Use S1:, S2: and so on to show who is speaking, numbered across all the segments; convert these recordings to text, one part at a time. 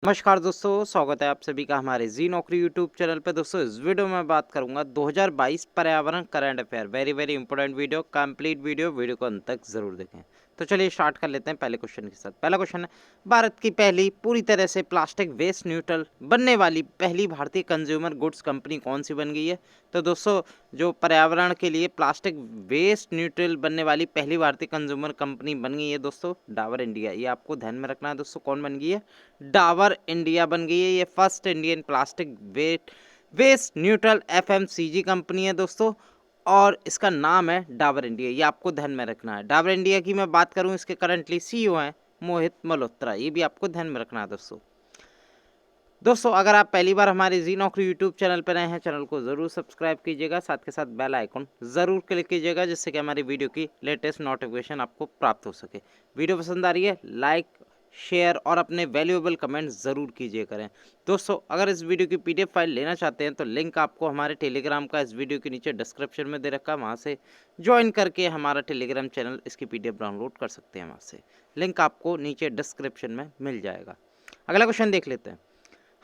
S1: नमस्कार दोस्तों, स्वागत है आप सभी का हमारे जी नौकरी यूट्यूब चैनल पे। दोस्तों इस वीडियो में बात करूंगा 2022 पर्यावरण current affair. Very very important video, complete video को अंत तक जरूर देखें। तो चलिए स्टार्ट कर लेते हैं पहले क्वेश्चन के साथ। पहला क्वेश्चन है, भारत की पहली पूरी तरह से प्लास्टिक वेस्ट न्यूट्रल बनने वाली पहली भारतीय कंज्यूमर गुड्स कंपनी कौन सी बन गई है? तो दोस्तों जो पर्यावरण के लिए प्लास्टिक वेस्ट न्यूट्रल बनने वाली पहली भारतीय कंज्यूमर कंपनी बन गई है दोस्तों डाबर इंडिया। ये आपको ध्यान में रखना है दोस्तों, कौन बन गई है? डाबर इंडिया बन गई है। ये first Indian plastic waste neutral FMCG company है दोस्तों, और इसका नाम है डाबर इंडिया। ये आपको ध्यान में रखना है। डाबर इंडिया की मैं बात करूं, इसके करंटली सीईओ हैं मोहित मल्होत्रा। ये भी आपको ध्यान में रखना है दोस्तों अगर आप पहली बार हमारे जी नौकरी यूट्यूब चैनल पर नए हैं, चैनल को जरूर सब्सक्राइब कीजिएगा, साथ के साथ बेल आइकन जरूर क्लिक कीजिएगा, जिससे कि हमारी वीडियो की लेटेस्ट नोटिफिकेशन आपको प्राप्त हो सके। वीडियो पसंद आ रही है, लाइक शेयर और अपने वैल्यूएबल कमेंट ज़रूर कीजिए करें। दोस्तों अगर इस वीडियो की पीडीएफ फाइल लेना चाहते हैं तो लिंक आपको हमारे टेलीग्राम का इस वीडियो के नीचे डिस्क्रिप्शन में दे रखा है, वहाँ से ज्वाइन करके हमारा टेलीग्राम चैनल इसकी पीडीएफ डाउनलोड कर सकते हैं। वहाँ से लिंक आपको नीचे डिस्क्रिप्शन में मिल जाएगा। अगला क्वेश्चन देख लेते हैं।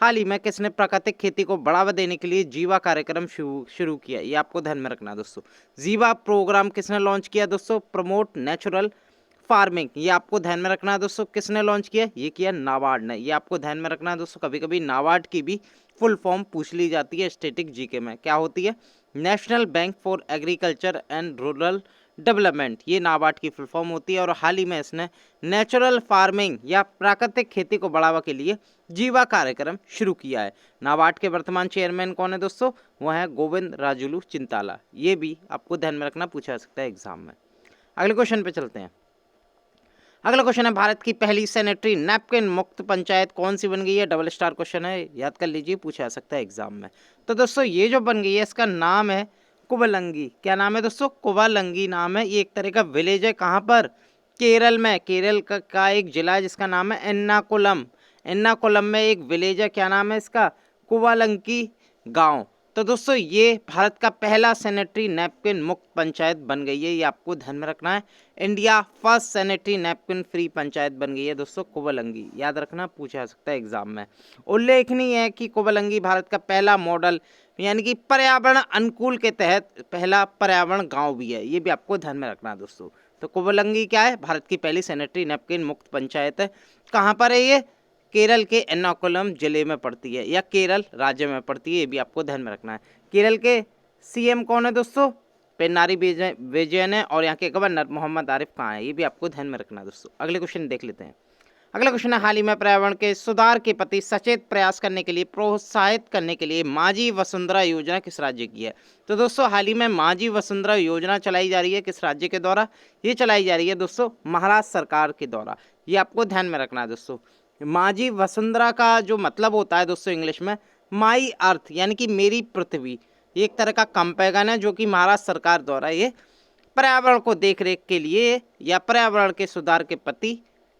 S1: हाल ही में किसने प्राकृतिक खेती को बढ़ावा देने के लिए जीवा कार्यक्रम शुरू किया? ये आपको ध्यान में रखना है दोस्तों। जीवा प्रोग्राम किसने लॉन्च किया दोस्तों? Promote natural farming. ये आपको ध्यान में रखना है दोस्तों, किसने लॉन्च किया? ये किया नाबार्ड ने। ये आपको ध्यान में रखना है दोस्तों, कभी कभी नाबार्ड की भी फुल फॉर्म पूछ ली जाती है स्टैटिक जीके में। क्या होती है? National bank for agriculture and rural development. ये नाबार्ड की फुल फॉर्म होती है, और हाल ही में इसने नेचुरल फार्मिंग या प्राकृतिक खेती को बढ़ावा के लिए जीवा कार्यक्रम शुरू किया है। नाबार्ड के वर्तमान चेयरमैन कौन है दोस्तों? वह है गोविंद राजुलू चिंताला। ये भी आपको ध्यान में रखना, पूछा जा सकता है एग्जाम में। अगले क्वेश्चन पे चलते हैं। अगला क्वेश्चन है, भारत की पहली सैनिटरी नैपकिन मुक्त पंचायत कौन सी बन गई है? डबल स्टार क्वेश्चन है, याद कर लीजिए, पूछा जा सकता है एग्जाम में। तो दोस्तों ये जो बन गई है, इसका नाम है कुबलंगी। क्या नाम है दोस्तों? कुबलंगी नाम है। ये एक तरह का विलेज है, कहाँ पर? केरल में। केरल का एक जिला है जिसका नाम है एर्नाकुलम। एर्नाकुलम में एक विलेज है, क्या नाम है इसका? कुबलंगी गांव। तो दोस्तों ये भारत का पहला सैनिटरी नैपकिन मुक्त पंचायत बन गई है। ये आपको ध्यान में रखना है। India first sanitary napkin free panchayat बन गई है दोस्तों कुबलंगी, याद रखना, पूछा जा सकता है एग्जाम में। उल्लेखनीय है कि कुबलंगी भारत का पहला मॉडल यानी कि पर्यावरण अनुकूल के तहत पहला पर्यावरण गांव भी है। ये भी आपको ध्यान में रखना है दोस्तों। तो कुबलंगी क्या है? भारत की पहली सैनिटरी नैपकिन मुक्त पंचायत है। कहाँ पर है ये? केरल के एर्नाकुलम जिले में पड़ती है, या केरल राज्य में पड़ती है। ये भी आपको ध्यान में रखना है। केरल के सीएम कौन है दोस्तों? पेन्नारी विजयन है, और यहाँ के गवर्नर मोहम्मद आरिफ कहाँ है? ये भी आपको ध्यान में रखना है दोस्तों। अगले क्वेश्चन देख लेते हैं। अगला क्वेश्चन है, हाल ही में पर्यावरण के सुधार के प्रति सचेत प्रयास करने के लिए प्रोत्साहित करने के लिए माझी वसुंधरा योजना किस राज्य की है? तो दोस्तों हाल ही में माझी वसुंधरा योजना चलाई जा रही है, किस राज्य के द्वारा? ये चलाई जा रही है दोस्तों महाराष्ट्र सरकार के द्वारा। ये आपको ध्यान में रखना है दोस्तों। माझी वसुंधरा का जो मतलब होता है दोस्तों इंग्लिश में माई अर्थ, यानी कि मेरी पृथ्वी। ये एक तरह का कैंपेन है जो कि महाराष्ट्र सरकार द्वारा ये पर्यावरण को देखरेख के लिए या पर्यावरण के सुधार के प्रति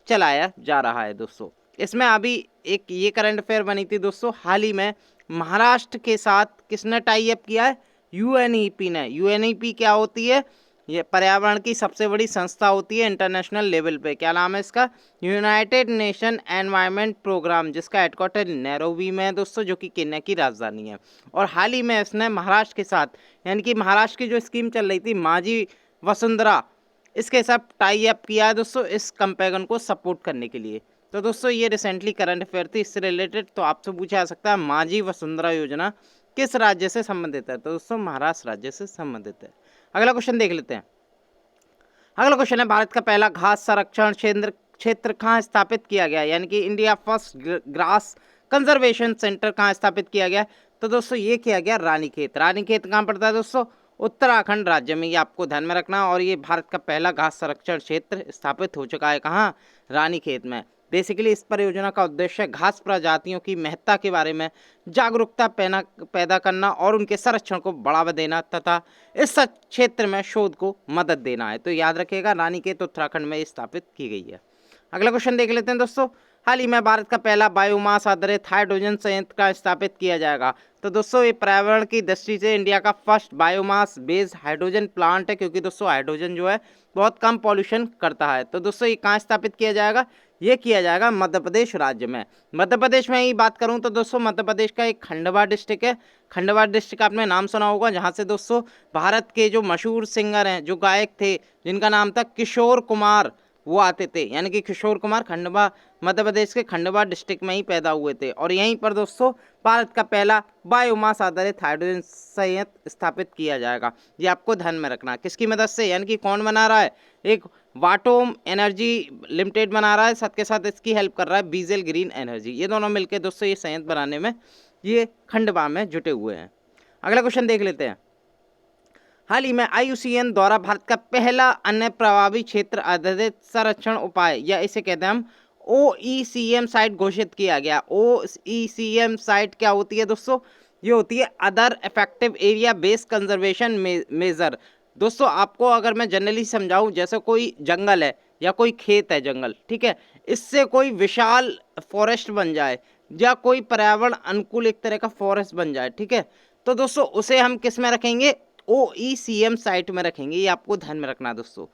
S1: चलाया जा रहा है दोस्तों। इसमें अभी एक ये करंट अफेयर बनी थी दोस्तों, हाल ही में महाराष्ट्र के साथ किसने टाई अप किया है? यूएनईपी ने। यूएनईपी क्या होती है? ये पर्यावरण की सबसे बड़ी संस्था होती है इंटरनेशनल लेवल पे। क्या नाम है इसका? यूनाइटेड नेशन एनवायरनमेंट प्रोग्राम, जिसका हेडक्वार्टर नैरोबी में है दोस्तों, जो कि केन्या की राजधानी है। और हाल ही में इसने महाराष्ट्र के साथ, यानी कि महाराष्ट्र की जो स्कीम चल रही थी माझी वसुंधरा, इसके साथ टाई अप किया है दोस्तों इस कैंपेन को सपोर्ट करने के लिए। तो दोस्तों ये रिसेंटली करंट अफेयर थी, इससे रिलेटेड तो आपसे पूछा जा सकता है माझी वसुंधरा योजना किस राज्य से संबंधित है? तो दोस्तों महाराष्ट्र राज्य से संबंधित है। अगला क्वेश्चन देख लेते हैं। अगला क्वेश्चन है, भारत का पहला घास संरक्षण क्षेत्र कहाँ स्थापित किया गया, यानी कि India first grass conservation centre कहाँ स्थापित किया गया? तो दोस्तों ये किया गया रानीखेत। रानीखेत कहाँ पड़ता है दोस्तों? उत्तराखंड राज्य में। ये आपको ध्यान में रखना। और ये भारत का पहला घास संरक्षण क्षेत्र स्थापित हो चुका है, कहाँ? रानीखेत में। बेसिकली इस परियोजना का उद्देश्य घास प्रजातियों की महत्ता के बारे में जागरूकता पैदा करना और उनके संरक्षण को बढ़ावा देना तथा इस क्षेत्र में शोध को मदद देना है। तो याद रखिएगा, रानीखेत उत्तराखंड में स्थापित की गई है। अगला क्वेश्चन देख लेते हैं दोस्तों। हाल ही में भारत का पहला बायोमास आधारित हाइड्रोजन संयंत्र का स्थापित किया जाएगा। तो दोस्तों ये पर्यावरण की दृष्टि से इंडिया का first biomass based hydrogen plant है, क्योंकि दोस्तों हाइड्रोजन जो है बहुत कम पॉल्यूशन करता है। तो दोस्तों ये कहाँ स्थापित किया जाएगा? ये किया जाएगा मध्य प्रदेश राज्य में। मध्य प्रदेश में ही बात करूं तो दोस्तों मध्य प्रदेश का एक खंडवा डिस्ट्रिक्ट है। खंडवा डिस्ट्रिक्ट आपने नाम सुना होगा, जहां से दोस्तों भारत के जो मशहूर सिंगर हैं, जो गायक थे, जिनका नाम था किशोर कुमार, वो आते थे। यानी कि किशोर कुमार खंडवा, मध्य प्रदेश के खंडवा डिस्ट्रिक्ट में ही पैदा हुए थे। और यहीं पर दोस्तों भारत का पहला बायोमास आधारित हाइड्रोजन संयंत्र स्थापित किया जाएगा। ये आपको ध्यान में रखना। किसकी मदद से? यानी कि कौन बना रहा है? एक वाटोम एनर्जी लिमिटेड बना रहा है, साथ के साथ इसकी हेल्प कर रहा है बीजेल ग्रीन एनर्जी। ये दोनों मिलकर दोस्तों ये संयंत्र बनाने में ये खंडवा में जुटे हुए हैं। अगला क्वेश्चन देख लेते हैं। हाल ही में IUCN द्वारा भारत का पहला अन्य प्रभावी क्षेत्र आधारित संरक्षण उपाय, या इसे कहते हैं हम OECM साइट घोषित किया गया। OECM साइट क्या होती है दोस्तों? ये होती है other effective area based conservation measure. दोस्तों आपको अगर मैं जनरली समझाऊं, जैसे कोई जंगल है या कोई खेत है, जंगल, ठीक है, इससे कोई विशाल फॉरेस्ट बन जाए या कोई पर्यावरण अनुकूल एक तरह का फॉरेस्ट बन जाए, ठीक है, तो दोस्तों उसे हम किस में रखेंगे? OECM साइट में रखेंगे। ये आपको ध्यान में रखना दोस्तों।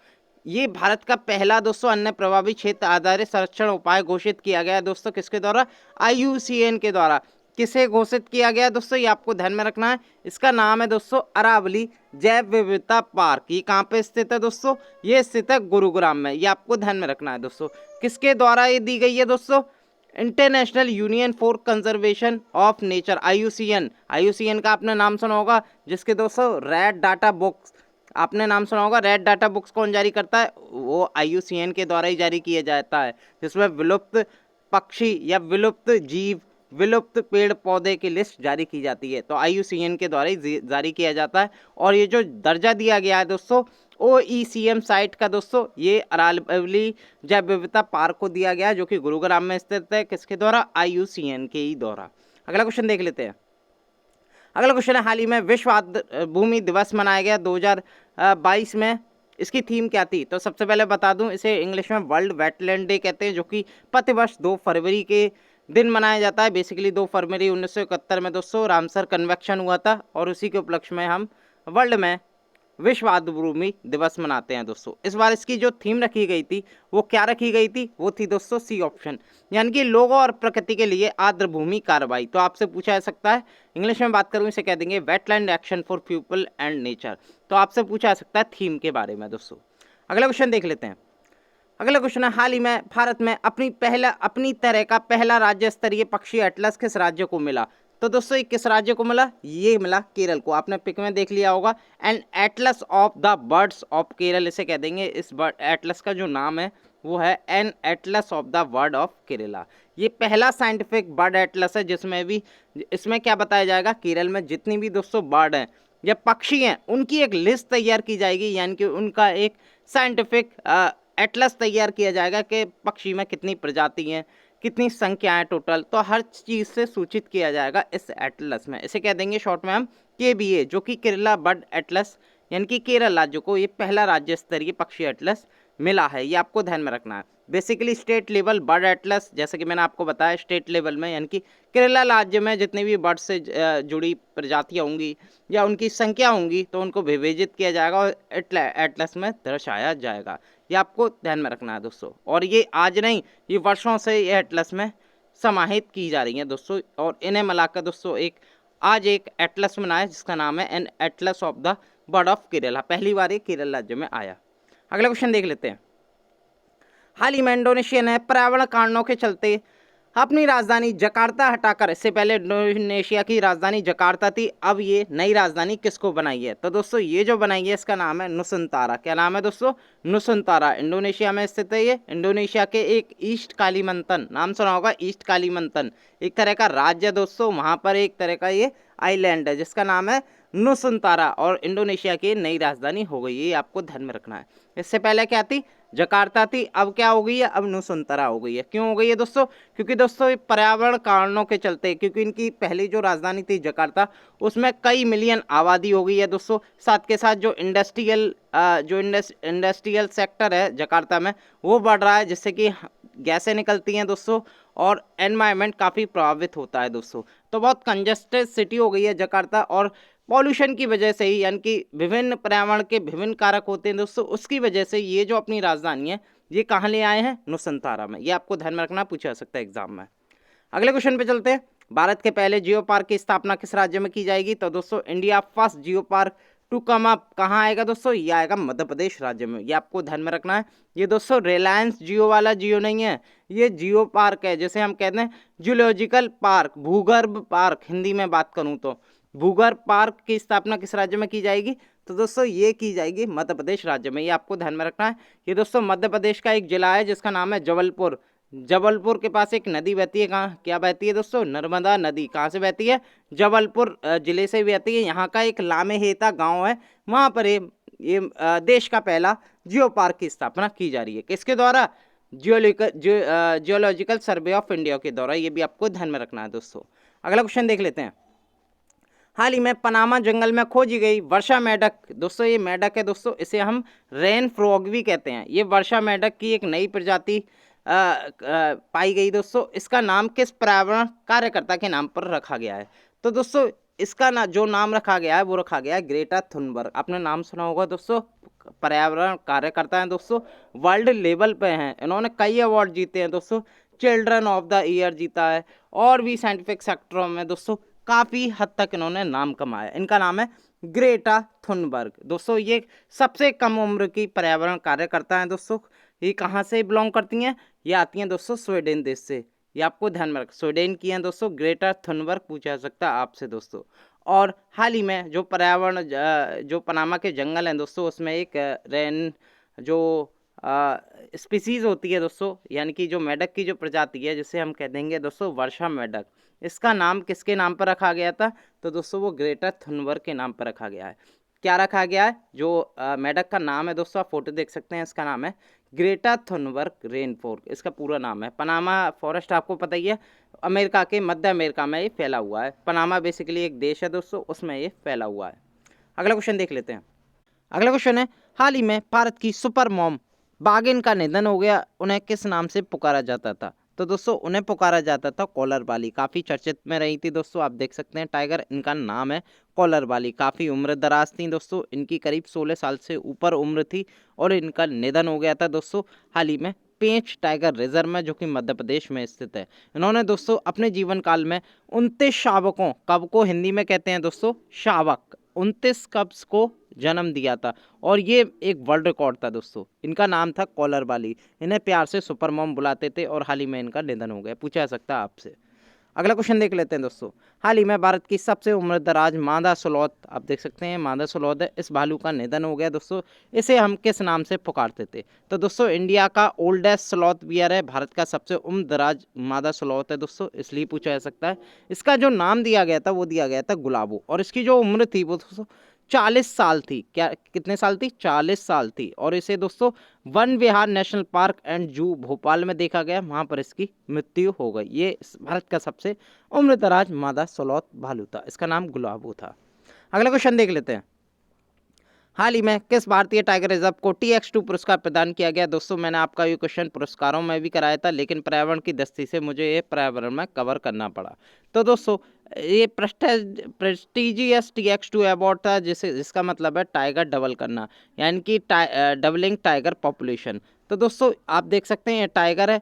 S1: ये भारत का पहला दोस्तों अन्य प्रभावी क्षेत्र आधारित संरक्षण उपाय घोषित किया गया दोस्तों। किसके द्वारा? IUCN के द्वारा। किसे घोषित किया गया दोस्तों? ये आपको ध्यान में रखना है। इसका नाम है दोस्तों अरावली जैव विविधता पार्क। ये कहाँ पे स्थित है दोस्तों? ये स्थित है गुरुग्राम में। ये आपको ध्यान में रखना है दोस्तों। किसके द्वारा ये दी गई है दोस्तों? International union for conservation of nature, IUCN का आपने नाम सुना होगा, जिसके दोस्तों रेड डाटा बुक्स आपने नाम सुना होगा। रेड डाटा बुक्स कौन जारी करता है? वो IUCN के द्वारा ही जारी किया जाता है, जिसमें विलुप्त पक्षी या विलुप्त जीव, विलुप्त पेड़ पौधे की लिस्ट जारी की जाती है। तो IUCN के द्वारा ही जारी किया जाता है। और ये जो दर्जा दिया गया है दोस्तों OECM साइट का दोस्तों, ये अरावली जैव विविधता पार्क को दिया गया है, जो कि गुरुग्राम में स्थित है। किसके द्वारा? IUCN के ही द्वारा। अगला क्वेश्चन देख लेते हैं। अगला क्वेश्चन है, हाल ही में विश्व आर्द्र भूमि दिवस मनाया गया 2022 में। इसकी थीम क्या थी? तो सबसे पहले बता दूं, इसे इंग्लिश में वर्ल्ड वेटलैंड डे कहते हैं, जो कि प्रतिवर्ष 2 फरवरी के दिन मनाया जाता है। बेसिकली 2 फरवरी 1971 में दोस्तों रामसर कन्वेक्शन हुआ था, और उसी के उपलक्ष्य में हम वर्ल्ड में विश्व आर्द्र भूमि दिवस मनाते हैं दोस्तों। इस बार इसकी जो थीम रखी गई थी वो क्या रखी गई थी? वो थी दोस्तों सी ऑप्शन, यानी कि लोगों और प्रकृति के लिए आर्द्र भूमि कार्रवाई। तो आपसे पूछा जा सकता है, इंग्लिश में बात करूं इसे कह देंगे wetland action for people and nature. तो आपसे पूछा जा सकता है थीम के बारे में दोस्तों। अगला क्वेश्चन देख लेते हैं। अगला क्वेश्चन है, हाल ही में भारत में अपनी तरह का पहला राज्य स्तरीय पक्षी एटलस किस राज्य को मिला? तो दोस्तों ये किस राज्य को मिला? ये मिला केरल को। आपने पिक में देख लिया होगा, and Atlas of the birds of Kerala इसे कह देंगे। इस बर्ड एटलस का जो नाम है वो है an atlas of the bird of Kerala. ये पहला साइंटिफिक बर्ड एटलस है, जिसमें भी इसमें क्या बताया जाएगा? केरल में जितनी भी दोस्तों बर्ड हैं या पक्षी हैं, उनकी एक लिस्ट तैयार की जाएगी, यानी कि उनका एक साइंटिफिक एटलस तैयार किया जाएगा कि पक्षी में कितनी प्रजाति हैं, कितनी संख्या है टोटल। तो हर चीज़ से सूचित किया जाएगा इस एटलस में। इसे कह देंगे शॉर्ट में हम KBA, जो कि केरला बर्ड एटलस, यानी कि केरल राज्य को ये पहला राज्य स्तरीय पक्षी एटलस मिला है। ये आपको ध्यान में रखना है। Basically state level bird Atlas, जैसे कि मैंने आपको बताया, स्टेट लेवल में यानी कि केरला राज्य में जितनी भी बर्ड से जुड़ी प्रजातियाँ होंगी या उनकी संख्या होंगी, तो उनको विभाजित किया जाएगा और एटलस में दर्शाया जाएगा। ये आपको ध्यान में रखना है दोस्तों। और ये आज नहीं, ये वर्षों से ये एटलस में समाहित की जा रही हैं दोस्तों। और इन्हें मिलाकर दोस्तों आज एक एटलस बना है, जिसका नाम है an atlas of the bird of Kerala. पहली बार ये केरल राज्य में आया। अगला क्वेश्चन देख लेते हैं। हाल ही में इंडोनेशिया ने पर्यावरण कारणों के चलते अपनी राजधानी जकार्ता हटाकर, इससे पहले इंडोनेशिया की राजधानी जकार्ता थी, अब ये नई राजधानी किसको बनाई है? तो दोस्तों ये जो बनाई है इसका नाम है नुसंतारा। क्या नाम है दोस्तों? नुसंतारा। इंडोनेशिया में स्थित है ये। इंडोनेशिया के एक ईस्ट कालीमंतन, नाम सुना होगा, ईस्ट कालीमंतन एक तरह का राज्य है दोस्तों। वहाँ पर एक तरह का ये आइलैंड है जिसका नाम है नुसंतारा, और इंडोनेशिया की नई राजधानी हो गई। ये आपको ध्यान में रखना है। इससे पहले क्या थी? जकार्ता थी। अब क्या हो गई है? अब नुसंतारा हो गई है। क्यों हो गई है दोस्तों? क्योंकि दोस्तों ये पर्यावरण कारणों के चलते, क्योंकि इनकी पहली जो राजधानी थी जकार्ता, उसमें कई मिलियन आबादी हो गई है दोस्तों। साथ के साथ जो इंडस्ट्रियल सेक्टर है जकार्ता में, वो बढ़ रहा है, जिससे कि गैसें निकलती हैं दोस्तों, और एनवायरनमेंट काफ़ी प्रभावित होता है दोस्तों। तो बहुत कंजस्टेड सिटी हो गई है जकार्ता, और पॉल्यूशन की वजह से ही, यानी कि विभिन्न पर्यावरण के विभिन्न कारक होते हैं दोस्तों, उसकी वजह से ये जो अपनी राजधानी है ये कहाँ ले आए हैं, नुसंतारा में। ये आपको ध्यान में रखना, पूछा जा सकता है एग्जाम में। अगले क्वेश्चन पे चलते हैं। भारत के पहले जियो पार्क की स्थापना किस राज्य में की जाएगी? तो दोस्तों India first geo park to come up कहाँ आएगा दोस्तों? ये आएगा मध्य प्रदेश राज्य में। ये आपको ध्यान में रखना है। ये दोस्तों रिलायंस जियो वाला जियो नहीं है, ये जियो पार्क है, जैसे हम कहते हैं जूलॉजिकल पार्क, भूगर्भ पार्क हिंदी में बात करूं तो। भूगर्भ पार्क की स्थापना किस राज्य में की जाएगी? तो दोस्तों ये की जाएगी मध्य प्रदेश राज्य में। ये आपको ध्यान में रखना है। ये दोस्तों मध्य प्रदेश का एक जिला है जिसका नाम है जबलपुर। जबलपुर के पास एक नदी बहती है, कहाँ क्या बहती है दोस्तों? नर्मदा नदी। कहाँ से बहती है? जबलपुर जिले से बहती है। यहाँ का एक लामेहेता गांव है, वहाँ पर ये देश का पहला जियो पार्क की स्थापना की जा रही है। किसके द्वारा? जियोलॉजिकल सर्वे ऑफ इंडिया के द्वारा। ये भी आपको ध्यान में रखना है दोस्तों। अगला क्वेश्चन देख लेते हैं। हाल ही में पनामा जंगल में खोजी गई वर्षा मेढक, दोस्तों ये मेढक है दोस्तों, इसे हम रेन फ्रॉग भी कहते हैं। ये वर्षा मेढक की एक नई प्रजाति पाई गई दोस्तों। इसका नाम किस पर्यावरण कार्यकर्ता के नाम पर रखा गया है? तो दोस्तों इसका जो नाम रखा गया है वो रखा गया है ग्रेटा थुनबर्ग। आपने नाम सुना होगा दोस्तों, पर्यावरण कार्यकर्ता हैं दोस्तों, वर्ल्ड लेवल पे हैं, इन्होंने कई अवार्ड जीते हैं दोस्तों। चिल्ड्रन ऑफ द ईयर जीता है, और भी साइंटिफिक सेक्टरों में दोस्तों काफ़ी हद तक इन्होंने नाम कमाया। इनका नाम है ग्रेटा थुनबर्ग। दोस्तों ये सबसे कम उम्र की पर्यावरण कार्यकर्ता हैं दोस्तों। ये कहाँ से बिलोंग करती हैं? ये आती हैं दोस्तों स्वीडन देश से। ये आपको ध्यान में रख, स्वीडन की हैं दोस्तों। ग्रेटा थुनबर्ग पूछा जा सकता है आपसे दोस्तों। और हाल ही में जो पर्यावरण जो पनामा के जंगल हैं दोस्तों, उसमें एक रेन जो स्पीसीज होती है दोस्तों, यानी कि जो मेढक की जो प्रजाति है, जिसे हम कह देंगे दोस्तों वर्षा मेढक, इसका नाम किसके नाम पर रखा गया था? तो दोस्तों वो ग्रेटा थुनबर्ग के नाम पर रखा गया है। क्या रखा गया है? जो मेढक का नाम है दोस्तों, आप फोटो देख सकते हैं, इसका नाम है ग्रेटा थुनबर्ग रेनफोर्क, इसका पूरा नाम है। पनामा फॉरेस्ट आपको पता ही है, अमेरिका के मध्य अमेरिका में ये फैला हुआ है। पनामा बेसिकली एक देश है दोस्तों, उसमें ये फैला हुआ है। अगला क्वेश्चन देख लेते हैं। अगला क्वेश्चन है, हाल ही में भारत की सुपर मॉम बाघिन का निधन हो गया, उन्हें किस नाम से पुकारा जाता था? तो दोस्तों उन्हें पुकारा जाता था कॉलर बाली। काफ़ी चर्चित में रही थी दोस्तों, आप देख सकते हैं टाइगर, इनका नाम है कॉलर बाली। काफ़ी उम्र दराज थी दोस्तों, इनकी करीब 16 साल से ऊपर उम्र थी, और इनका निधन हो गया था दोस्तों हाल ही में पेंच टाइगर रिजर्व में, जो कि मध्य प्रदेश में स्थित है। इन्होंने दोस्तों अपने जीवन काल में 29 शावकों, कब को हिंदी में कहते हैं दोस्तों? शावक, 29 कब्स को जन्म दिया था, और ये एक वर्ल्ड रिकॉर्ड था दोस्तों। इनका नाम था कॉलर बाली, इन्हें प्यार से सुपर मॉम बुलाते थे, और हाल ही में इनका निधन हो गया। पूछा जा सकता है आपसे। अगला क्वेश्चन देख लेते हैं दोस्तों। हाल ही में भारत की सबसे उम्रदराज मादा स्लॉथ, आप देख सकते हैं मादा स्लॉथ है, इस भालू का निधन हो गया दोस्तों। इसे हम किस नाम से पुकारते थे? तो दोस्तों इंडिया का ओल्डेस्ट स्लॉथ बियर है, भारत का सबसे उम्रदराज मादा स्लॉथ है दोस्तों, इसलिए पूछा जा सकता है। इसका जो नाम दिया गया था वो दिया गया था गुलाबो, और इसकी जो उम्र थी वो दोस्तों 40 साल थी। क्या, कितने साल थी? 40 साल थी। और इसे दोस्तों one Vihar national park and जू भोपाल में देखा गया, वहाँ पर इसकी मृत्यु हो गई। ये भारत का सबसे उम्रदराज मादा स्लॉथ भालू था, इसका नाम गुलाबो था। अगला क्वेश्चन देख लेते हैं। हाल ही में किस भारतीय टाइगर रिजर्व को TX2 पुरस्कार प्रदान किया गया? दोस्तों मैंने आपका ये क्वेश्चन पुरस्कारों में भी कराया था, लेकिन पर्यावरण की दृष्टि से मुझे ये पर्यावरण में कवर करना पड़ा। तो दोस्तों ये प्रेस्टिजियस TX2 अवार्ड था, जिसका मतलब है टाइगर डबल करना, यानी कि डबलिंग टाइगर पॉपुलेशन। तो दोस्तों आप देख सकते हैं ये टाइगर है।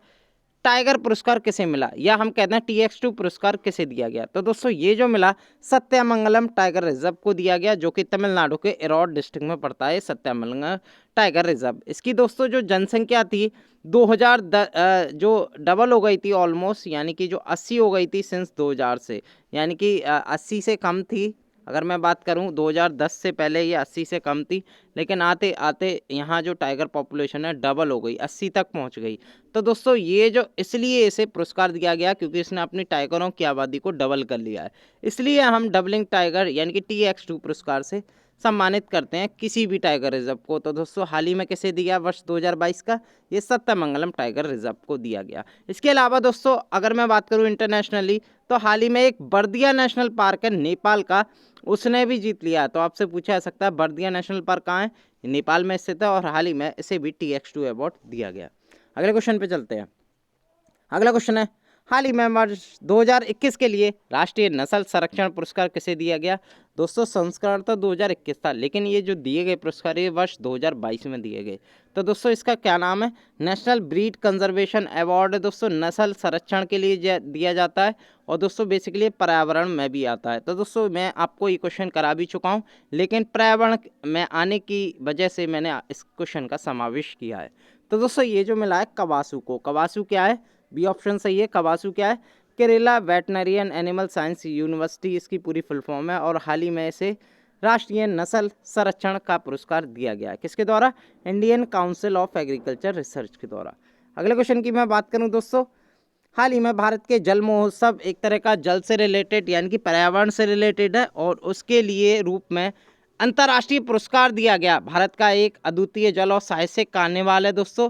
S1: टाइगर पुरस्कार किसे मिला, या हम कहते हैं TX2 पुरस्कार किसे दिया गया? तो दोस्तों ये जो मिला सत्यमंगलम टाइगर रिजर्व को दिया गया, जो कि तमिलनाडु के एरोड डिस्ट्रिक्ट में पड़ता है सत्यमंगलम टाइगर रिजर्व। इसकी दोस्तों जो जनसंख्या थी 2010 जो डबल हो गई थी ऑलमोस्ट, यानी कि जो 80 हो गई थी सिंस 2000 से, यानी कि 80 से कम थी। अगर मैं बात करूं 2010 से पहले ये 80 से कम थी, लेकिन आते आते यहाँ जो टाइगर पॉपुलेशन है डबल हो गई, 80 तक पहुँच गई। तो दोस्तों ये जो इसलिए इसे पुरस्कार दिया गया क्योंकि इसने अपनी टाइगरों की आबादी को डबल कर लिया है, इसलिए हम डबलिंग टाइगर यानी कि TX2 पुरस्कार से सम्मानित करते हैं किसी भी टाइगर रिजर्व को। तो दोस्तों हाल ही में किसे दिया वर्ष 2022 का? ये सत्यमंगलम टाइगर रिजर्व को दिया गया। इसके अलावा दोस्तों अगर मैं बात करूं इंटरनेशनली, तो हाल ही में एक बर्दिया नेशनल पार्क है नेपाल का, उसने भी जीत लिया। तो आपसे पूछा जा सकता है बर्दिया नेशनल पार्क कहाँ है? नेपाल में स्थित है, और हाल ही में इसे भी TX2 अवार्ड दिया गया। अगले क्वेश्चन पे चलते हैं। अगला क्वेश्चन है, हाल ही में वर्ष 2021 के लिए राष्ट्रीय नस्ल संरक्षण पुरस्कार किसे दिया गया? दोस्तों संस्करण तो 2021 था, लेकिन ये जो दिए गए पुरस्कार ये वर्ष 2022 में दिए गए। तो दोस्तों इसका क्या नाम है? नेशनल ब्रीड कंजर्वेशन अवार्ड दोस्तों नस्ल संरक्षण के लिए दिया जाता है, और दोस्तों बेसिकली पर्यावरण में भी आता है। तो दोस्तों मैं आपको ये क्वेश्चन करा भी चुका हूँ, लेकिन पर्यावरण में आने की वजह से मैंने इस क्वेश्चन का समावेश किया है। तो दोस्तों ये जो मिला है कवासू को, कवासू क्या है? बी ऑप्शन सही है। कवासू क्या है? Kerala veterinarian animal science university इसकी पूरी फुल फॉर्म है, और हाल ही में इसे राष्ट्रीय नस्ल संरक्षण का पुरस्कार दिया गया है। किसके द्वारा? Indian council of agriculture research के द्वारा। अगले क्वेश्चन की मैं बात करूं दोस्तों, हाल ही में भारत के जल महोत्सव एक तरह का जल से रिलेटेड यानी कि पर्यावरण से रिलेटेड है, और उसके लिए रूप में अंतर्राष्ट्रीय पुरस्कार दिया गया। भारत का एक अद्वितीय जल और साहसिक कार्निवाल है दोस्तों।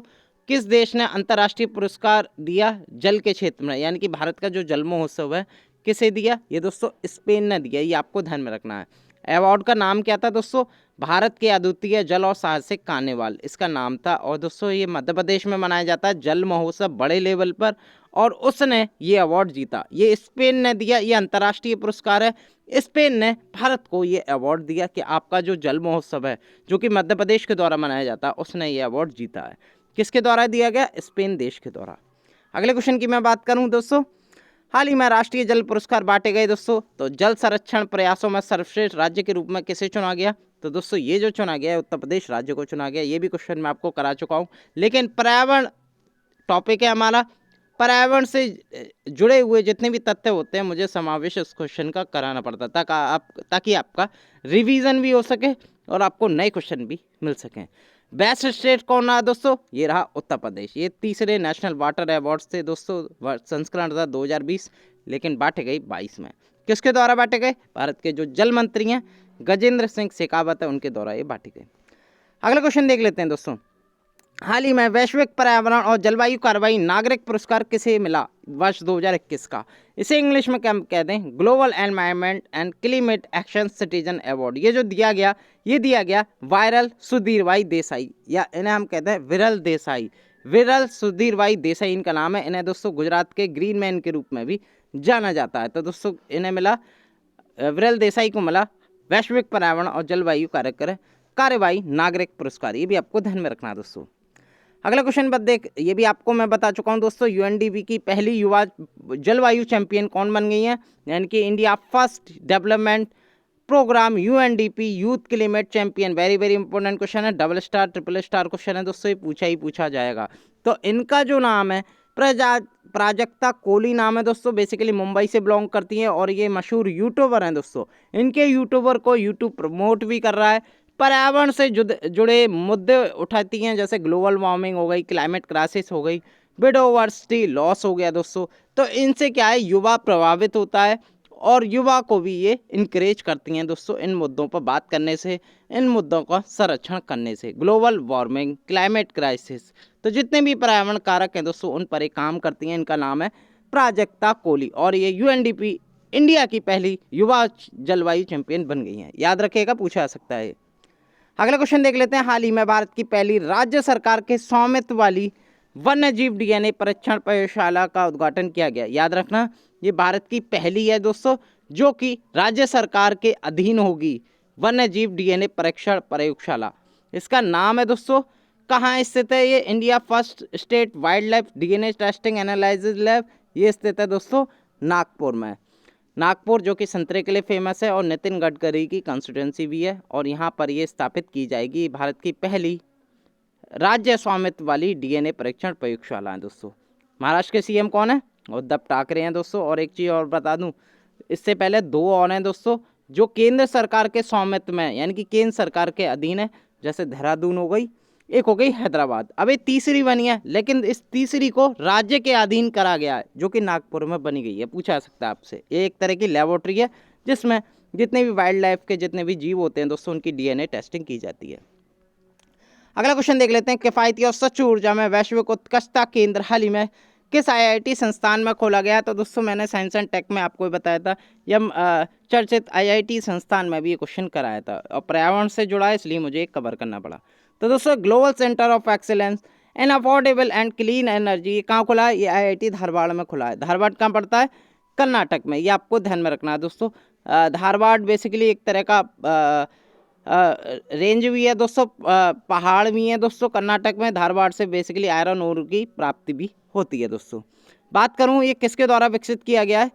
S1: किस देश ने अंतर्राष्ट्रीय पुरस्कार दिया जल के क्षेत्र में, यानी कि भारत का जो जल महोत्सव है किसे दिया? ये दोस्तों स्पेन ने दिया, ये आपको ध्यान में रखना है। अवार्ड का नाम क्या था दोस्तों? भारत के अद्वितीय जल और साहसिक कार्निवाल इसका नाम था। और दोस्तों ये मध्य प्रदेश में मनाया जाता है जल महोत्सव बड़े लेवल पर, और उसने ये अवार्ड जीता। ये स्पेन ने दिया, ये अंतर्राष्ट्रीय पुरस्कार है। स्पेन ने भारत को ये अवार्ड दिया कि आपका जो जल महोत्सव है जो कि मध्य प्रदेश के द्वारा मनाया जाता है, उसने ये अवार्ड जीता है। किसके द्वारा दिया गया? स्पेन देश के द्वारा। अगले क्वेश्चन की मैं बात करूं दोस्तों, हाल ही में राष्ट्रीय जल पुरस्कार बांटे गए दोस्तों। तो जल संरक्षण प्रयासों में सर्वश्रेष्ठ राज्य के रूप में किसे चुना गया? तो दोस्तों ये जो चुना गया है उत्तर प्रदेश राज्य को चुना गया। ये भी क्वेश्चन मैं आपको करा चुका हूँ, लेकिन पर्यावरण टॉपिक है हमारा, पर्यावरण से जुड़े हुए जितने भी तथ्य होते हैं मुझे समावेश उस क्वेश्चन का कराना पड़ता ताकि आपका रिवीजन भी हो सके और आपको नए क्वेश्चन भी मिल सकें। बेस्ट स्टेट कौन रहा दोस्तों? ये रहा उत्तर प्रदेश। ये तीसरे नेशनल वाटर अवार्ड थे दोस्तों, संस्करण था 2020, लेकिन बांटे गई 22 में। किसके द्वारा बांटे गए? भारत के जो जल मंत्री हैं गजेंद्र सिंह शेखावत है, उनके द्वारा ये बांटे गए। अगला क्वेश्चन देख लेते हैं दोस्तों, हाल ही में वैश्विक पर्यावरण और जलवायु कार्रवाई नागरिक पुरस्कार किसे मिला वर्ष 2021 का? इसे इंग्लिश में क्या कहते हैं? Global environment and climate action citizen award. ये जो दिया गया, ये दिया गया वायरल सुधीर भाई देसाई, या इन्हें हम कहते हैं विरल देसाई। विरल सुधीर भाई देसाई इनका नाम है। इन्हें दोस्तों गुजरात के ग्रीन मैन के रूप में भी जाना जाता है। तो दोस्तों इन्हें मिला, विरल देसाई को मिला वैश्विक पर्यावरण और जलवायु कार्यवाही नागरिक पुरस्कार। ये भी आपको ध्यान में रखना है दोस्तों। अगला क्वेश्चन ये भी आपको मैं बता चुका हूं दोस्तों, यूएनडीपी की पहली युवा जलवायु चैंपियन कौन बन गई है? यानी कि India first development programme UNDP youth climate champion. Very very important question है, double star triple star question है दोस्तों, ये पूछा जाएगा। तो इनका जो नाम है प्राजक्ता कोहली नाम है दोस्तों, बेसिकली मुंबई से बिलोंग करती है, और ये मशहूर यूट्यूबर हैं दोस्तों। इनके यूट्यूबर को यूट्यूब प्रमोट भी कर रहा है, पर्यावरण से जुड़े मुद्दे उठाती हैं, जैसे ग्लोबल वार्मिंग हो गई, क्लाइमेट क्राइसिस हो गई, बायोडायवर्सिटी लॉस हो गया दोस्तों। तो इनसे क्या है, युवा प्रभावित होता है, और युवा को भी ये इनकरेज करती हैं दोस्तों इन मुद्दों पर बात करने से, इन मुद्दों का संरक्षण करने से। ग्लोबल वार्मिंग, क्लाइमेट क्राइसिस, तो जितने भी पर्यावरण कारक हैं दोस्तों उन पर ये काम करती हैं। इनका नाम है प्राजक्ता कोहली, और ये यूएनडीपी इंडिया की पहली युवा जलवायु चैंपियन बन गई हैं। याद रखिएगा, पूछा जा सकता है। अगला क्वेश्चन देख लेते हैं, हाल ही में भारत की पहली राज्य सरकार के स्वामित्व वाली वन्यजीव डीएनए परीक्षण प्रयोगशाला का उद्घाटन किया गया। याद रखना, ये भारत की पहली है दोस्तों जो कि राज्य सरकार के अधीन होगी, वन्यजीव डीएनए परीक्षण प्रयोगशाला। इसका नाम है दोस्तों, कहाँ स्थित है ये? India first state wild life DNA testing analysis lab, ये स्थित है दोस्तों नागपुर में। नागपुर जो कि संतरे के लिए फेमस है, और नितिन गडकरी की कंस्टिट्यूंसी भी है, और यहाँ पर ये स्थापित की जाएगी भारत की पहली राज्य स्वामित्व वाली डीएनए परीक्षण प्रयोगशाला है दोस्तों। महाराष्ट्र के सीएम कौन है? उद्धव ठाकरे हैं दोस्तों। और एक चीज़ और बता दूं, इससे पहले 2 और हैं दोस्तों जो केंद्र सरकार के स्वामित्व में, यानी कि केंद्र सरकार के अधीन है, जैसे देहरादून हो गई, एक हो गई हैदराबाद, अब ये तीसरी बनी है, लेकिन इस तीसरी को राज्य के अधीन करा गया है जो कि नागपुर में बनी गई है। पूछा जा सकता है आपसे, ये एक तरह की लेबोरेटरी है जिसमें जितने भी वाइल्ड लाइफ के जितने भी जीव होते हैं दोस्तों उनकी डीएनए टेस्टिंग की जाती है। अगला क्वेश्चन देख लेते हैं, किफ़ायती और स्वच्छ ऊर्जा में वैश्विक उत्कृष्टता केंद्र हाल ही में किस आईआईटी संस्थान में खोला गया? तो दोस्तों मैंने साइंस एंड टेक में आपको बताया था, यह चर्चित आईआईटी संस्थान में भी ये क्वेश्चन कराया था, और पर्यावरण से जुड़ा है इसलिए मुझे कवर करना पड़ा। तो दोस्तों global centre of excellence an affordable and clean energy, ये कहाँ खुला है? ये IIT धारवाड़ में खुला है। धारवाड़ कहाँ पड़ता है? कर्नाटक में। ये आपको ध्यान में रखना है दोस्तों। धारवाड़ बेसिकली एक तरह का रेंज भी है दोस्तों, पहाड़ भी है दोस्तों कर्नाटक में। धारवाड़ से बेसिकली आयरन ओर की प्राप्ति भी होती है दोस्तों। बात करूँ ये किसके द्वारा विकसित किया गया है?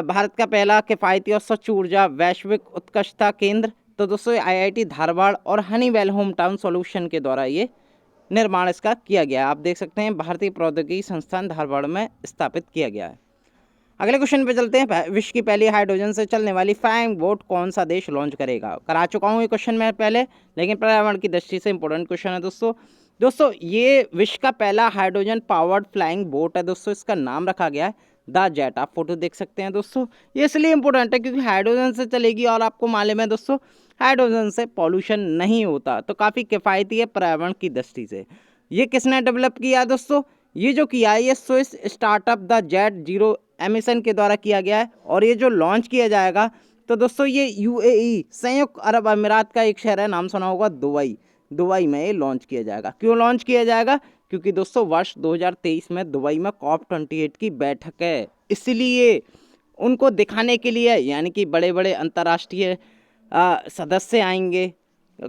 S1: भारत का पहला किफ़ायती और स्वच्छ ऊर्जा वैश्विक उत्कृष्टता केंद्र, तो दोस्तों IIT धारवाड़ और हनीवेल होम टाउन सॉल्यूशन के द्वारा ये निर्माण इसका किया गया है। आप देख सकते हैं भारतीय प्रौद्योगिकी संस्थान धारवाड़ में स्थापित किया गया है। अगले क्वेश्चन पे चलते हैं। विश्व की पहली हाइड्रोजन से चलने वाली फ्लाइंग बोट कौन सा देश लॉन्च करेगा? करा चुका हूँ ये क्वेश्चन मैं पहले, लेकिन पर्यावरण की दृष्टि से इंपॉर्टेंट क्वेश्चन है दोस्तों ये विश्व का पहला हाइड्रोजन पावर्ड फ्लाइंग बोट है दोस्तों। इसका नाम रखा गया है द जेट। आप फोटो देख सकते हैं दोस्तों। ये इसलिए इंपॉर्टेंट है क्योंकि हाइड्रोजन से चलेगी और आपको मालूम है दोस्तों हाइड्रोजन से पॉल्यूशन नहीं होता, तो काफ़ी किफ़ायती है पर्यावरण की दृष्टि से। ये किसने डेवलप किया है दोस्तों? ये जो किया है ये Swiss startup the jet zero emission के द्वारा किया गया है। और ये जो लॉन्च किया जाएगा तो दोस्तों ये UAE संयुक्त अरब अमीरात का एक शहर है, नाम सुना होगा दुबई में ये लॉन्च किया जाएगा। क्यों लॉन्च किया जाएगा? क्योंकि दोस्तों वर्ष 2023 में दुबई में COP28 की बैठक है, इसलिए उनको दिखाने के लिए, यानी कि बड़े बड़े अंतर्राष्ट्रीय सदस्य आएंगे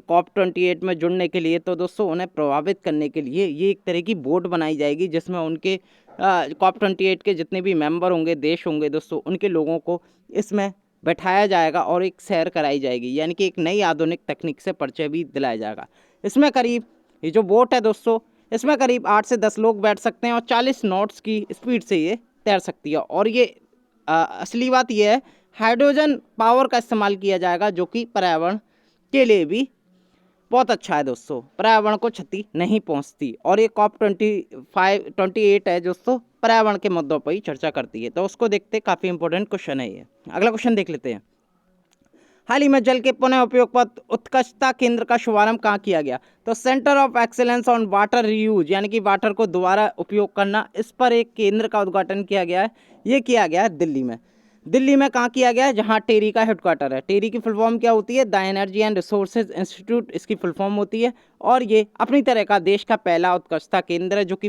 S1: COP28 में जुड़ने के लिए, तो दोस्तों उन्हें प्रभावित करने के लिए ये एक तरह की बोट बनाई जाएगी जिसमें उनके COP28 के जितने भी मेंबर होंगे, देश होंगे दोस्तों, उनके लोगों को इसमें बैठाया जाएगा और एक सैर कराई जाएगी, यानी कि एक नई आधुनिक तकनीक से परिचय भी दिलाया जाएगा। इसमें करीब ये जो बोट है दोस्तों, इसमें करीब 8 से 10 लोग बैठ सकते हैं और 40 नॉट्स की स्पीड से ये तैर सकती है। और ये असली बात ये है हाइड्रोजन पावर का इस्तेमाल किया जाएगा जो कि पर्यावरण के लिए भी बहुत अच्छा है दोस्तों, पर्यावरण को क्षति नहीं पहुंचती। और ये COP28 है दोस्तों, पर्यावरण के मुद्दों पर ही चर्चा करती है, तो उसको देखते काफ़ी इंपॉर्टेंट क्वेश्चन है ये। अगला क्वेश्चन देख लेते हैं। हाल ही में जल के पुनः उपयोग पर उत्कृष्टता केंद्र का शुभारंभ कहाँ किया गया? तो centre of excellence on water reuse, यानी कि वाटर को दोबारा उपयोग करना, इस पर एक केंद्र का उद्घाटन किया गया है। ये किया गया है दिल्ली में। दिल्ली में कहाँ किया गया है? जहाँ टेरी का हेडक्वार्टर है। टेरी की फुल फॉर्म क्या होती है? The energy and resources institute इसकी फुल फॉर्म होती है। और ये अपनी तरह का देश का पहला उत्कृष्टता केंद्र है जो कि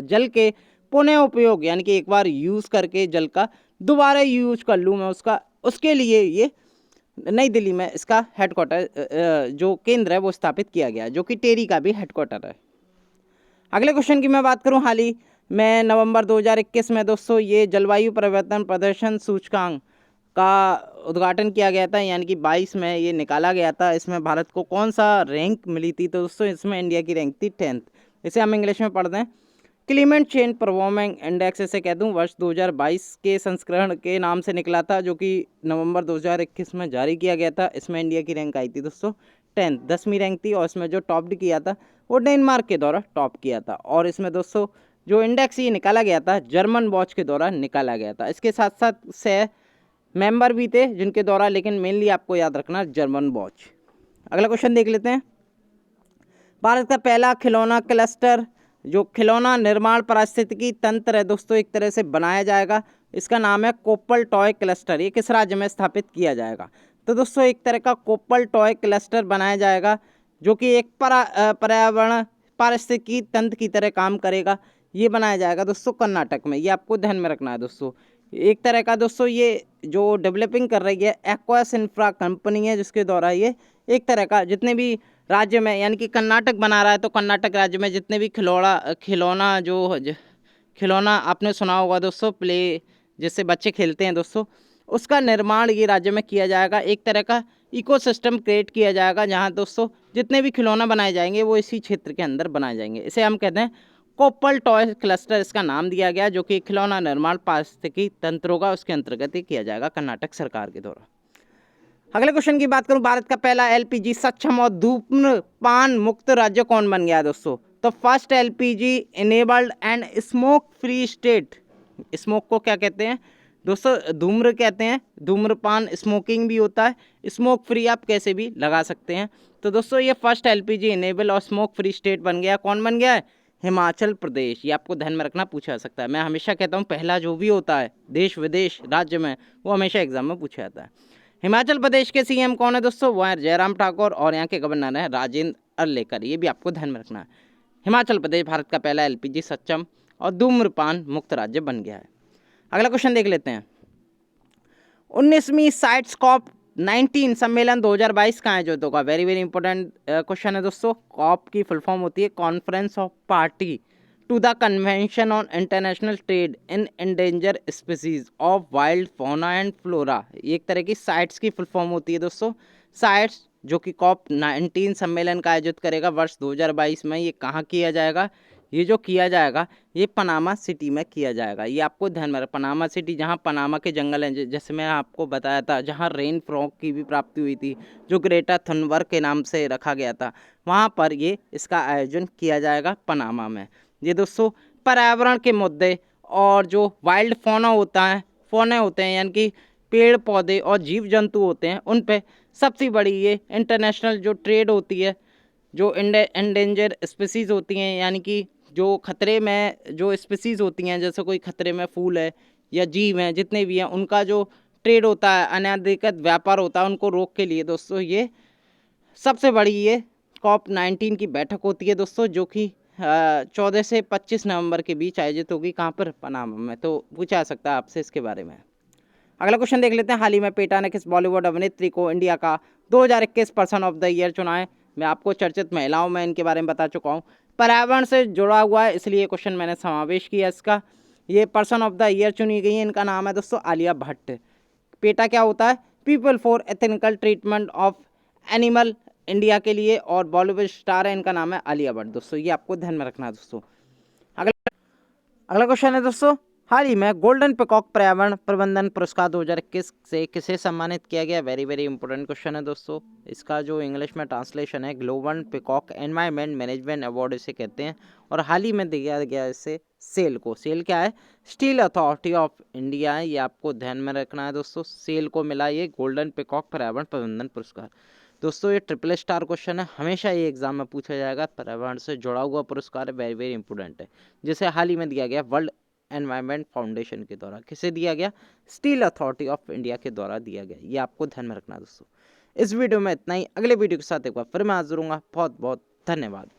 S1: जल के पुनः उपयोग, यानी कि एक बार यूज़ करके जल का दोबारा यूज कर लूँ मैं उसके लिए ये नई दिल्ली में इसका हेडक्वार्टर जो केंद्र है वो स्थापित किया गया है, जो कि टेरी का भी हेडक्वार्टर है। अगले क्वेश्चन की मैं बात करूं, हाल ही में नवंबर 2021 में दोस्तों ये जलवायु परिवर्तन प्रदर्शन सूचकांक का उद्घाटन किया गया था, यानी कि 22 में ये निकाला गया था। इसमें भारत को कौन सा रैंक मिली थी? तो दोस्तों इसमें इंडिया की रैंक थी 10th। इसे हम इंग्लिश में पढ़ते हैं क्लाइमेट चेंज परफॉर्मेंस इंडेक्स, इसे कह दूँ। वर्ष 2022 के संस्करण के नाम से निकला था जो कि नवंबर 2021 में जारी किया गया था। इसमें इंडिया की रैंक आई थी दोस्तों 10th, 10वीं रैंक थी। और इसमें जो टॉप किया था वो डेनमार्क के द्वारा टॉप किया था। और इसमें दोस्तों जो इंडेक्स ये निकाला गया था जर्मन वॉच के द्वारा निकाला गया था। इसके साथ साथ से मेंबर भी थे जिनके द्वारा, लेकिन मेनली आपको याद रखना जर्मन वॉच। अगला क्वेश्चन देख लेते हैं। भारत का पहला खिलौना क्लस्टर, जो खिलौना निर्माण पारिस्थितिकी तंत्र है दोस्तों, एक तरह से बनाया जाएगा। इसका नाम है कोप्पल टॉय क्लस्टर। ये किस राज्य में स्थापित किया जाएगा? तो दोस्तों एक तरह का कोप्पल टॉय क्लस्टर बनाया जाएगा जो कि एक पर्यावरण पारिस्थितिकी तंत्र की तरह काम करेगा। ये बनाया जाएगा दोस्तों कर्नाटक में। ये आपको ध्यान में रखना है दोस्तों। एक तरह का दोस्तों ये जो डेवलपिंग कर रही है एक्वास इंफ्रा कंपनी है, जिसके द्वारा ये एक तरह का जितने भी राज्य में, यानी कि कर्नाटक बना रहा है, तो कर्नाटक राज्य में जितने भी खिलौना आपने सुना होगा दोस्तों, प्ले जिससे बच्चे खेलते हैं दोस्तों, उसका निर्माण ये राज्य में किया जाएगा। एक तरह का इकोसिस्टम क्रिएट किया जाएगा जहाँ दोस्तों जितने भी खिलौना बनाए जाएंगे वो इसी क्षेत्र के अंदर बनाए जाएंगे। इसे हम कहते हैं कोप्पल टॉय क्लस्टर, इसका नाम दिया गया, जो कि खिलौना निर्माण पारिस्थितिकी तंत्र होगा, उसके अंतर्गत ही किया जाएगा कर्नाटक सरकार के द्वारा। अगले क्वेश्चन की बात करूं, भारत का पहला LPG सक्षम और धूम्रपान मुक्त राज्य कौन बन गया दोस्तों? तो first LPG enabled and smoke free state. Smoke को क्या कहते हैं दोस्तों? धूम्र कहते हैं। धूम्रपान स्मोकिंग भी होता है, स्मोक फ्री आप कैसे भी लगा सकते हैं। तो दोस्तों ये फर्स्ट LPG इनेबल और स्मोक फ्री स्टेट बन गया। कौन बन गया है? हिमाचल प्रदेश। ये आपको ध्यान में रखना, पूछा जा सकता है। मैं हमेशा कहता हूँ पहला जो भी होता है देश विदेश राज्य में, वो हमेशा एग्जाम में पूछा जाता है। हिमाचल प्रदेश के CM कौन है दोस्तों? वो है जयराम ठाकुर, और यहाँ के गवर्नर हैं राजेंद्र अर्लेकर। ये भी आपको ध्यान में रखना है। हिमाचल प्रदेश भारत का पहला एलपीजी सक्षम और धूम्रपान मुक्त राज्य बन गया है। अगला क्वेश्चन देख लेते हैं। 19वीं साइट्स कॉप 19 सम्मेलन 2022 कहाँ आयोजित होगा? वेरी वेरी इंपॉर्टेंट क्वेश्चन है दोस्तों। कॉप की फुल फॉर्म होती है conference of party to the convention on international trade in endanger species of wild fauna and flora. एक तरह की साइट्स की फुल फॉर्म होती है दोस्तों। साइट्स जो कि कॉप 19 सम्मेलन का आयोजित करेगा वर्ष 2022 में। ये कहाँ किया जाएगा? ये जो किया जाएगा ये पनामा सिटी में किया जाएगा। ये आपको ध्यान में रखना, पनामा सिटी, जहाँ पनामा के जंगल हैं, जैसे मैं आपको बताया था, जहाँ रेन फ्रॉग की भी प्राप्ति हुई थी, जो ग्रेटा थनबर्ग के नाम से रखा गया था, वहाँ पर ये इसका आयोजन किया जाएगा पनामा में। ये दोस्तों पर्यावरण के मुद्दे और जो वाइल्ड फौना होता है, फौने होते हैं यानी कि पेड़ पौधे और जीव जंतु होते हैं, उन पे सबसे बड़ी ये इंटरनेशनल जो ट्रेड होती है, जो एंडेंजर स्पीसीज़ होती हैं, यानी कि जो खतरे में जो स्पीसीज़ होती हैं, जैसे कोई खतरे में फूल है या जीव हैं, जितने भी हैं, उनका जो ट्रेड होता है, अनाधिकृत व्यापार होता है, उनको रोक के लिए दोस्तों ये सबसे बड़ी ये कॉप 19 की बैठक होती है दोस्तों, जो कि 14 से 25 नवंबर के बीच आयोजित होगी। कहाँ पर? पनामा में। तो पूछा जा सकता है आपसे इसके बारे में। अगला क्वेश्चन देख लेते हैं। हाल ही में पेटा ने किस बॉलीवुड अभिनेत्री को इंडिया का 2021 पर्सन ऑफ द ईयर चुना है? मैं आपको चर्चित महिलाओं में इनके बारे में बता चुका हूँ। पर्यावरण से जुड़ा हुआ है, इसलिए क्वेश्चन मैंने समावेश किया इसका। ये पर्सन ऑफ द ईयर चुनी गई है, इनका नाम है दोस्तों आलिया भट्ट। पेटा क्या होता है? People for ethical treatment of animal India के लिए, और बॉलीवुड स्टार है, इनका नाम है आलिया भट्ट दोस्तों। ये आपको ध्यान में रखना है दोस्तों। अगला क्वेश्चन है दोस्तों। हाल ही में गोल्डन पिकॉक पर्यावरण प्रबंधन पुरस्कार 2021 से किसे सम्मानित किया गया? वेरी वेरी इंपॉर्टेंट क्वेश्चन है दोस्तों। इसका जो इंग्लिश में ट्रांसलेशन है global peacock environment management award इसे कहते हैं, और हाल ही में दिया गया इसे सेल को। सेल क्या है? स्टील अथॉरिटी ऑफ इंडिया है, ये आपको ध्यान में रखना है दोस्तों। सेल को मिला ये गोल्डन पिकॉक पर्यावरण प्रबंधन पुरस्कार दोस्तों। ये ट्रिपल स्टार क्वेश्चन है, हमेशा ये एग्जाम में पूछा जाएगा। पर्यावरण से जुड़ा हुआ पुरस्कार है, वेरी वेरी इंपॉर्टेंट है, जिसे हाल ही में दिया गया वर्ल्ड एनवायरनमेंट फाउंडेशन के द्वारा। किसे दिया गया? स्टील अथॉरिटी ऑफ इंडिया के द्वारा दिया गया। ये आपको ध्यान में रखना दोस्तों। इस वीडियो में इतना ही। अगले वीडियो के साथ एक बार फिर मैं हाजिर होऊंगा। बहुत बहुत धन्यवाद।